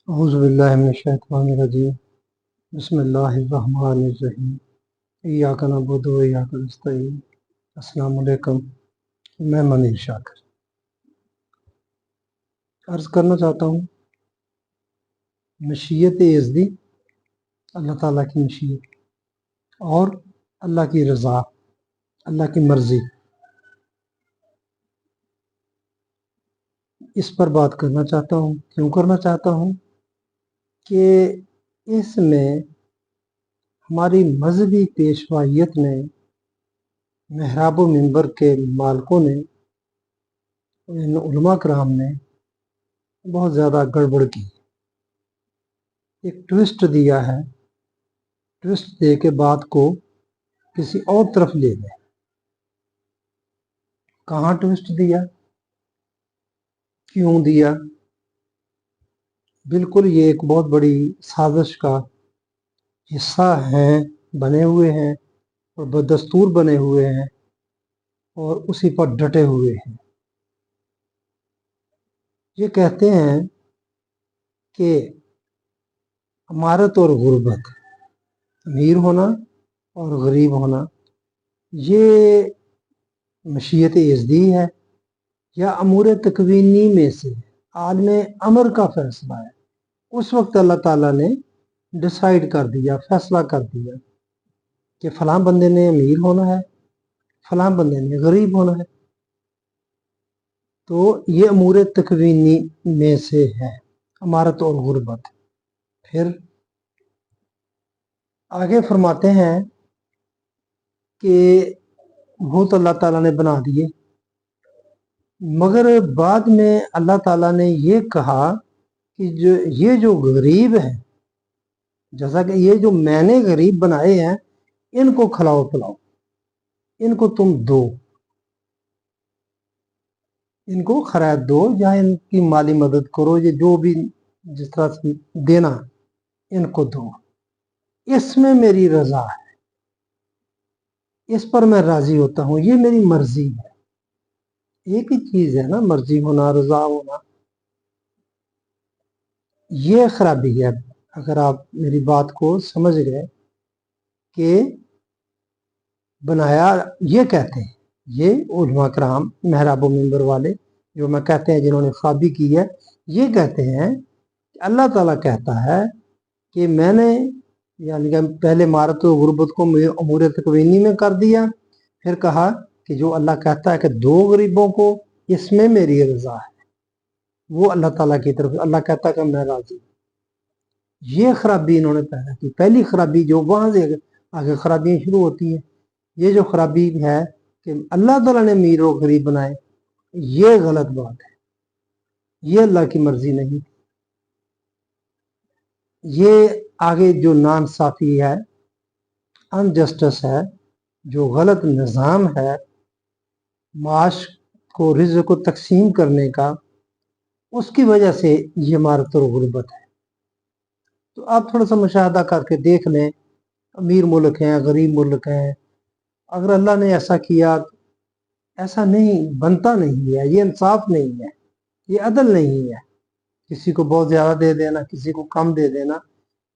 اعوذ باللہ من الشیطان الرجیم بسم اللہ الرحمن الرحیم ایاک نعبد و ایاک نستعین السلام علیکم۔ میں منیر شاکر عرض کرنا چاہتا ہوں مشیت یزدی اللہ تعالیٰ کی مشیت اور اللہ کی رضا، اللہ کی مرضی، اس پر بات کرنا چاہتا ہوں۔ کیوں کرنا چاہتا ہوں کہ اس میں ہماری مذہبی پیشوائیت نے، محراب و منبر کے مالکوں نے، علماء کرام نے بہت زیادہ گڑبڑ کی، ایک ٹوسٹ دیا ہے، ٹوسٹ دے کے بات کو کسی اور طرف لے گئے۔ کہاں ٹوسٹ دیا، کیوں دیا؟ بالکل یہ ایک بہت بڑی سازش کا حصہ ہیں، بنے ہوئے ہیں اور بدستور بنے ہوئے ہیں اور اسی پر ڈٹے ہوئے ہیں۔ یہ کہتے ہیں کہ امارت اور غربت، امیر ہونا اور غریب ہونا، یہ مشیت یزدی ہے یا امور تکوینی میں سے عالم امر کا فیصلہ ہے؟ اس وقت اللہ تعالیٰ نے ڈیسائیڈ کر دیا، فیصلہ کر دیا کہ فلاں بندے نے امیر ہونا ہے، فلاں بندے نے غریب ہونا ہے، تو یہ امور تکوینی میں سے ہے، امارت اور غربت۔ پھر آگے فرماتے ہیں کہ وہ تو اللہ تعالیٰ نے بنا دیے، مگر بعد میں اللہ تعالیٰ نے یہ کہا کہ یہ جو غریب ہے، جیسا کہ یہ جو میں نے غریب بنائے ہیں، ان کو کھلاؤ پلاؤ، ان کو تم دو، ان کو خرید دو یا ان کی مالی مدد کرو، یہ جو بھی جس طرح سے دینا ان کو دو، اس میں میری رضا ہے، اس پر میں راضی ہوتا ہوں، یہ میری مرضی ہے۔ ایک ہی چیز ہے نا، مرضی ہونا، رضا ہونا۔ یہ خرابی ہے اگر آپ میری بات کو سمجھ گئے کہ بنایا، یہ کہتے ہیں یہ علماء کرام محراب و منبر والے جو میں کہتے ہیں جنہوں نے خوابی کی ہے، یہ کہتے ہیں کہ اللہ تعالیٰ کہتا ہے کہ میں نے یعنی کہ پہلے مارت و غربت کو امور تکوینی میں کر دیا، پھر کہا کہ جو اللہ کہتا ہے کہ دو غریبوں کو، اس میں میری رضا ہے، وہ اللہ تعالیٰ کی طرف، اللہ کہتا ہے کہ میں راضی۔ یہ خرابی انہوں نے پیدا کی، پہلی خرابی جو وہاں سے آگے خرابیاں شروع ہوتی ہیں۔ یہ جو خرابی ہے کہ اللہ تعالیٰ نے امیر و غریب بنائے، یہ غلط بات ہے، یہ اللہ کی مرضی نہیں۔ یہ آگے جو ناانصافی ہے، انجسٹس ہے، جو غلط نظام ہے معاش کو، رزق کو تقسیم کرنے کا، اس کی وجہ سے یہ امارت اور غربت ہے۔ تو آپ تھوڑا سا مشاہدہ کر کے دیکھ لیں، امیر ملک ہیں، غریب ملک ہیں، اگر اللہ نے ایسا کیا، ایسا نہیں بنتا، نہیں ہے، یہ انصاف نہیں ہے، یہ عدل نہیں ہے۔ کسی کو بہت زیادہ دے دینا، کسی کو کم دے دینا،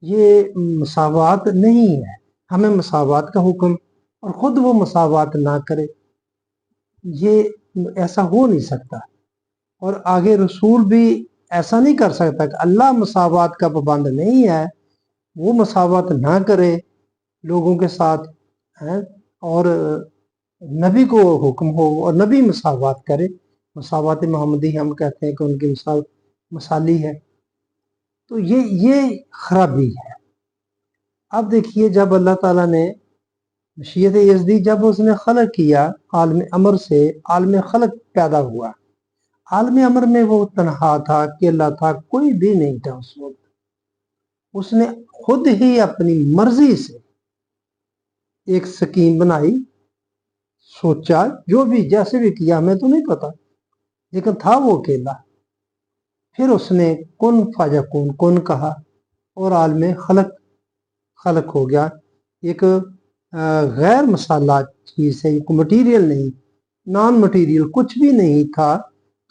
یہ مساوات نہیں ہے۔ ہمیں مساوات کا حکم، اور خود وہ مساوات نہ کرے، یہ ایسا ہو نہیں سکتا۔ اور آگے رسول بھی ایسا نہیں کر سکتا کہ اللہ مساوات کا پابند نہیں ہے، وہ مساوات نہ کرے لوگوں کے ساتھ، اور نبی کو حکم ہو اور نبی مساوات کرے۔ مساوات محمدی ہم کہتے ہیں کہ ان کی مثالی ہے۔ تو یہ خرابی ہے۔ اب دیکھیے، جب اللہ تعالیٰ نے مشیت یزدی، جب اس نے خلق کیا، عالم امر سے عالم خلق پیدا ہوا، عالم امر میں وہ تنہا تھا، اکیلا تھا، کوئی بھی نہیں تھا اس وقت۔ اس نے خود ہی اپنی مرضی سے ایک سکیم بنائی، سوچا، جو بھی جیسے بھی کیا ہمیں تو نہیں پتا، لیکن تھا وہ اکیلا۔ پھر اس نے کن فیکون، کن کہا، اور عالم خلق ہو گیا۔ ایک غیر مسالہ چیز ہے، ایک مٹیریل نہیں، نان مٹیریل، کچھ بھی نہیں تھا،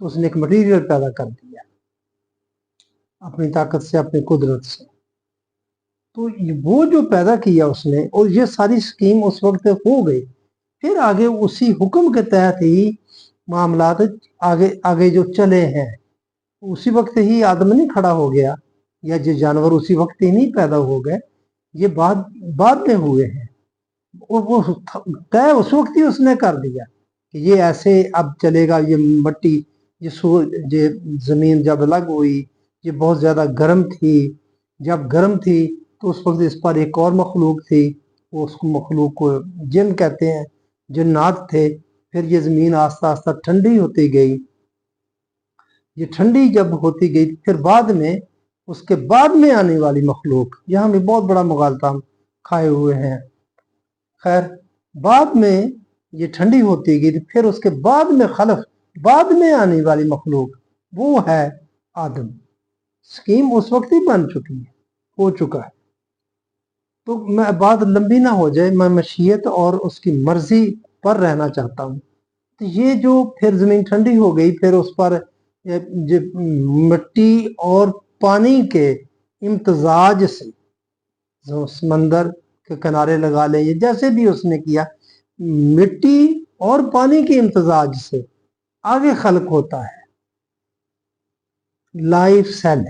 تو اس نے ایک مٹیریل پیدا کر دیا۔ अपनी ताकत से, अपनी कुदरत से। तो वो जो पैदा किया उसने, और ये सारी स्कीम उस वक्त हो गई, फिर आगे उसी हुक्म के तहत ही मामलात आगे आगे जो चले हैं। उसी वक्त ही आदम नहीं खड़ा हो गया, या जो जानवर उसी वक्त ही नहीं पैदा हो गए, ये बाद बाद में हुए हैं। वो तय उस वक्त ही उसने कर दिया कि ये ऐसे अब चलेगा। ये मट्टी, ये जमीन जब अलग हुई, ये बहुत ज्यादा गर्म थी। जब गर्म थी तो उस वक्त इस पर एक और मखलूक थी, वो उसको मखलूक को जिन कहते हैं, जिन्नात थे। फिर ये जमीन आस्ता आस्ता ठंडी होती गई। ये ठंडी जब होती गई, फिर बाद में, उसके बाद में आने वाली मखलूक, यहाँ भी बहुत बड़ा मुगालता हम खाए हुए हैं। खैर, बाद में ये ठंडी होती गई, फिर उसके बाद में खलफ, बाद में आने वाली मखलूक, वो है आदम। स्कीम उस वक्त ही बन चुकी है, हो चुका है। तो मैं बात लंबी ना हो जाए, मैं मशीयत और उसकी मर्जी पर रहना चाहता हूँ। तो ये जो फिर जमीन ठंडी हो गई, फिर उस पर मिट्टी और पानी के इम्तजाज से, जो समंदर के किनारे लगा ले, ये जैसे भी उसने किया, मिट्टी और पानी के इम्तजाज से आगे खल्क होता है life cell.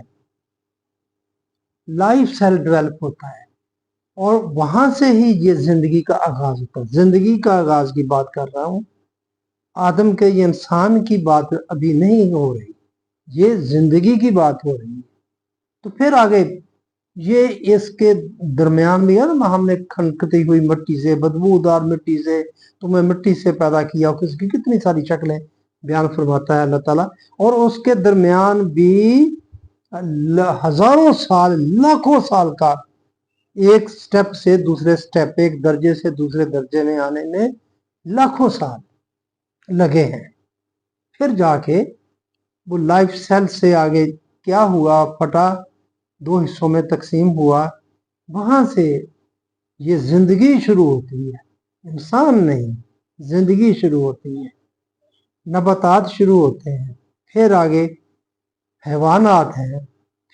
Life cell develop होता है, और वहां से ही ये जिंदगी का आगाज होता है। जिंदगी का आगाज की बात कर रहा हूं, आदम के, ये इंसान की बात अभी नहीं हो रही, ये जिंदगी की बात हो रही है। तो फिर आगे ये इसके दरमियान भी है ना, हमने खनकती हुई मिट्टी से, बदबूदार मिट्टी से, तुम्हें मिट्टी से पैदा किया, उसकी कितनी सारी शक्लें बयान फरमाता है अल्लाह ताला। और उसके दरमियान भी हजारों साल, लाखों साल का एक स्टेप से दूसरे स्टेप, एक दर्जे से दूसरे दर्जे में आने में लाखों साल लगे हैं। फिर जाके वो लाइफ सेल से आगे क्या हुआ, फटा, दो हिस्सों में तकसीम हुआ, वहां से ये जिंदगी शुरू होती है। इंसान नहीं, जिंदगी शुरू होती है, नबातात शुरू होते हैं, फिर आगे हैवानात हैं,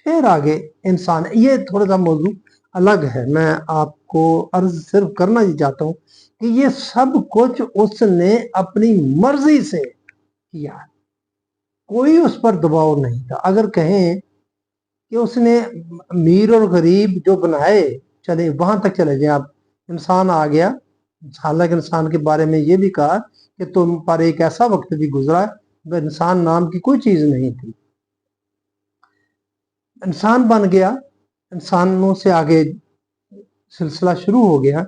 फिर आगे इंसान। ये थोड़ा सा मौजू अलग है, मैं आपको अर्ज सिर्फ करना ही चाहता हूँ कि ये सब कुछ उसने अपनी मर्जी से किया, कोई उस पर दबाव नहीं था। अगर कहें कि उसने अमीर और गरीब जो बनाए, चले वहां तक चले जाए आप, इंसान आ गया। हालांकि इंसान के बारे में ये भी कहा कि तुम पर एक ऐसा वक्त भी गुजरा, वह इंसान नाम की कोई चीज नहीं थी, इंसान बन गया, इंसानों से आगे सिलसिला शुरू हो गया।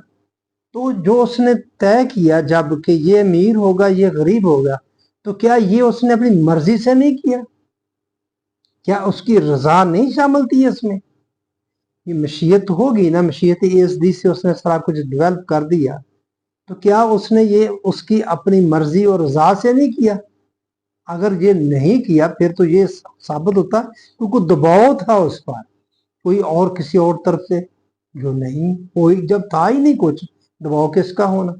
तो जो उसने तय किया जब कि ये अमीर होगा, ये गरीब होगा, तो क्या ये उसने अपनी मर्जी से नहीं किया? क्या उसकी रजा नहीं शामिल थी इसमें? ये मशीयत होगी ना, मशीयत एज़दी से उसने सारा कुछ डेवलप कर दिया, तो क्या उसने ये उसकी अपनी मर्जी और रजा से नहीं किया? अगर ये नहीं किया, फिर तो ये साबित होता क्योंकि दबाव था उस पर, कोई और किसी और तरफ से, जो नहीं, कोई जब था ही नहीं कुछ, दबाव किसका होना?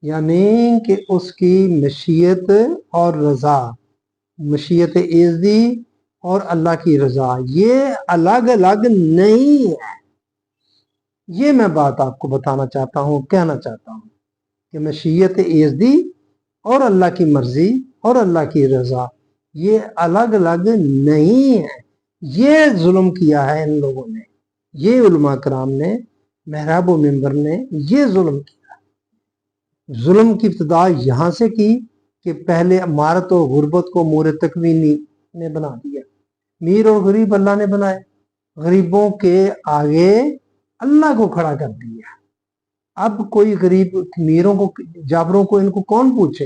यानी कि उसकी मशीयत और रजा, मशीयत एज़दी और अल्लाह की रजा, ये अलग अलग नहीं है। ये मैं बात आपको बताना चाहता हूँ, कहना चाहता हूँ कि मशीयत एज़दी और अल्लाह की मर्जी और अल्लाह की रजा, ये अलग अलग नहीं है। ये जुल्म किया है इन लोगों ने, ये उलमा कराम ने, महराब व मिंबर ने ये जुल्म किया। जुल्म की इब्तिदा यहाँ से की कि पहले अमारत और गुर्बत को मोर तकवीनी ने बना दिया। मीर और गरीब अल्लाह ने बनाए, गरीबों के आगे अल्लाह को खड़ा कर दिया। अब कोई गरीब मीरों को, जाबरों को, इनको कौन पूछे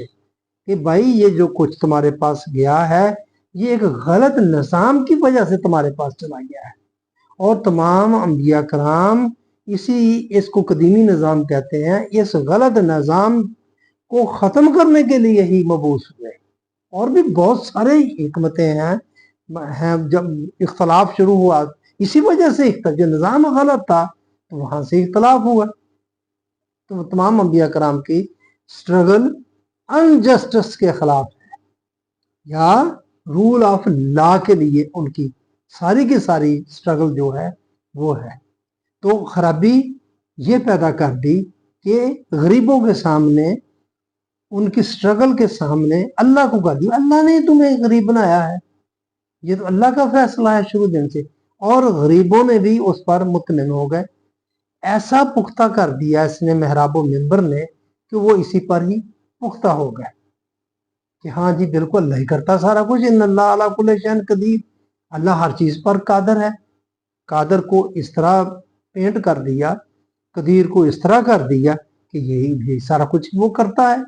कि भाई ये जो कुछ तुम्हारे पास गया है, ये एक गलत निज़ाम की वजह से तुम्हारे पास चला गया है। और तमाम अंबिया कराम इसको कदीमी निज़ाम कहते हैं। इस गलत निज़ाम को ख़त्म करने के लिए ही मबूस हुए। और भी बहुत सारे हिकमतें हैं। जब इख्तलाफ शुरू हुआ, इसी वजह से जो निज़ाम गलत था, तो वहां से इख्तलाफ हुआ। तो तमाम अंबिया कराम की स्ट्रगल अनजस्टिस के खिलाफ है, या रूल ऑफ लॉ के लिए उनकी सारी की सारी स्ट्रगल जो है वो है। तो खराबी ये पैदा कर दी कि गरीबों के सामने, उनकी स्ट्रगल के सामने अल्लाह को कर दिया, अल्लाह ने तुम्हें गरीब बनाया है, ये तो अल्लाह का फैसला है शुरू दिन से। और गरीबों ने भी उस पर मुतमिन हो गए, ऐसा पुख्ता कर दिया इसने मेहराब मिंबर ने कि वो इसी पर ही पुख्ता हो गए कि हाँ जी बिल्कुल अल्लाह ही करता सारा कुछ, इन अल्लाह अला कुल्ली शैइन कदीर, अल्लाह हर चीज पर कादर है। कादर को इस तरह पेंट कर दिया, कदीर को इस तरह कर दिया कि यही सारा कुछ वो करता है।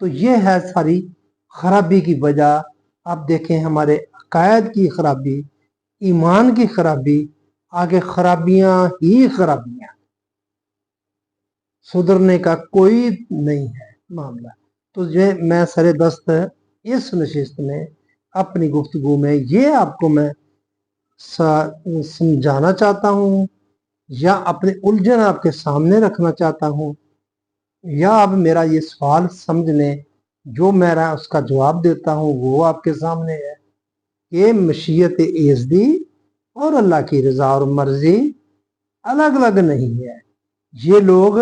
तो ये है सारी खराबी की वजह। आप देखें हमारे अकायद की खराबी, ईमान की खराबी, आगे खराबियां ही खराबियां, सुधरने का कोई नहीं है मामला। तो ये मैं सरे दस्त इस नशिस्त में अपनी गुफ्तगू में ये आपको मैं समझाना चाहता हूँ, या अपने उलझन आपके सामने रखना चाहता हूँ, या अब मेरा ये सवाल समझ लें, जो मेरा उसका जवाब देता हूँ वो आपके सामने है कि मशीयत एज़दी और अल्लाह की रज़ा और मर्जी अलग अलग नहीं है। ये लोग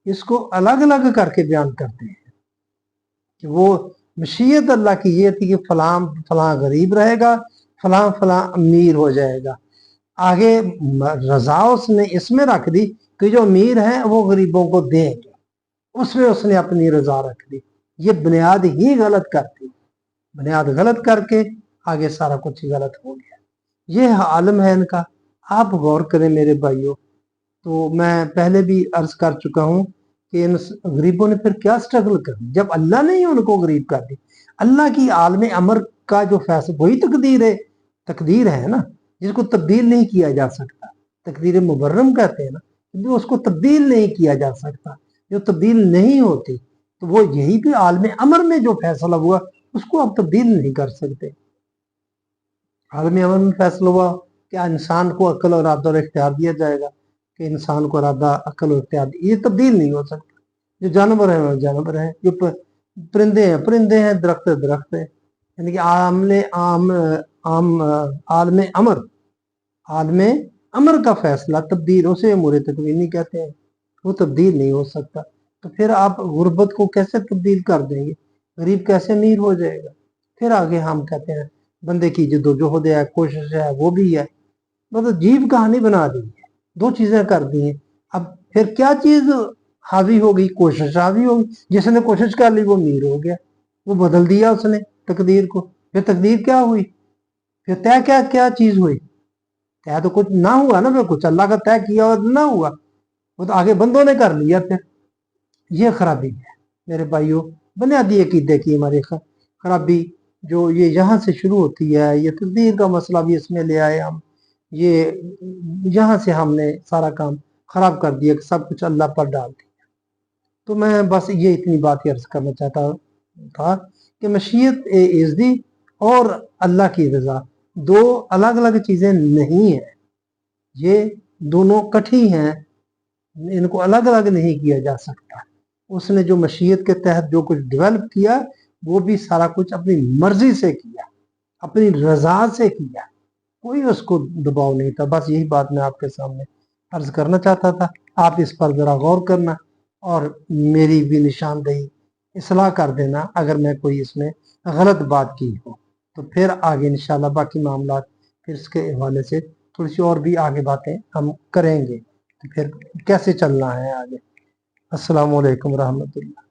इसको अलग अलग करके बयान करते हैं कि वो मशीयत अल्लाह की ये थी कि फलां फलां गरीब रहेगा, फलां फलां अमीर हो जाएगा। आगे रजा उसने इसमें रख दी कि जो अमीर है वो गरीबों को देंगे, उसमें उसने अपनी रजा रख दी। ये बुनियाद ही गलत करती, बुनियाद गलत करके आगे सारा कुछ ही गलत हो गया। ये आलम है इनका। आप गौर करें मेरे भाइयों, तो मैं पहले भी अर्ज कर चुका हूँ कि इन गरीबों ने फिर क्या स्ट्रगल कर दी जब अल्लाह ने ही उनको गरीब कर दी। अल्लाह की आलम अमर का जो फैसला, वही तकदीर है ना, जिसको तब्दील नहीं किया जा सकता। तकदीर मुबर्रम कहते हैं ना, जो उसको तब्दील नहीं किया जा सकता, जो तब्दील नहीं होती, तो वो यही भी आलम अमर में जो फैसला हुआ उसको आप तब्दील नहीं कर सकते। आलम अमर में फैसला हुआ कि इंसान को अक्ल और इरादा और इख्तियार दिया जाएगा, कि इंसान को इरादा अक्ल और इख्तियार, ये तब्दील नहीं हो सकता। जो जानवर है वो जानवर है, जो परिंदे हैं परिंदे हैं, दरख्त दरख्त है। यानी कि आलम अमर, आलम अमर का फैसला तब्दील, उसे उमूर तकवीनी कहते हैं, वो तब्दील नहीं हो सकता। तो फिर आप गुर्बत को कैसे तब्दील कर देंगे, गरीब कैसे अमीर हो जाएगा। फिर आगे हम कहते हैं बंदे की जद्दोजहद है, कोशिश है, वो भी है। मतलब जीव कहानी बना दी है, दो चीजें कर दी हैं। अब फिर क्या चीज हावी होगी, कोशिश हावी होगी। जिसने कोशिश कर ली वो अमीर हो गया, वो बदल दिया उसने तकदीर को। फिर तकदीर क्या हुई, फिर तय क्या क्या चीज हुई, तय तो कुछ ना हुआ ना, फिर कुछ अल्लाह का तय किया और ना हुआ, वो तो आगे बंदों ने कर लिया। फिर ये खराबी है मेरे भाइयों, बुनियादी अकीदे की हमारी खराबी, जो ये यहाँ से शुरू होती है। ये तकदीर का मसला भी इसमें ले आए हम, ये यहाँ से हमने सारा काम खराब कर दिया कि सब कुछ अल्लाह पर डाल दिया। तो मैं बस ये इतनी बात ही अर्ज करना चाहता था कि मशीयत इज़्दी और अल्लाह की रज़ा दो अलग अलग चीज़ें नहीं है, ये दोनों इकट्ठी हैं, इनको अलग अलग नहीं किया जा सकता। उसने जो मशीयत के तहत जो कुछ डेवलप किया वो भी सारा कुछ अपनी मर्जी से किया, अपनी रजा से किया, कोई उसको दबाव नहीं था। बस यही बात मैं आपके सामने अर्ज करना चाहता था। आप इस पर ज़रा गौर करना और मेरी भी निशानदेही इसलाह कर देना अगर मैं कोई इसमें गलत बात की हो। तो फिर आगे इंशाल्लाह बाकी मामला फिर इसके हवाले से थोड़ी सी और भी आगे बातें हम करेंगे, तो फिर कैसे चलना है आगे। अस्सलाम वालेकुम रहमतुल्लाह।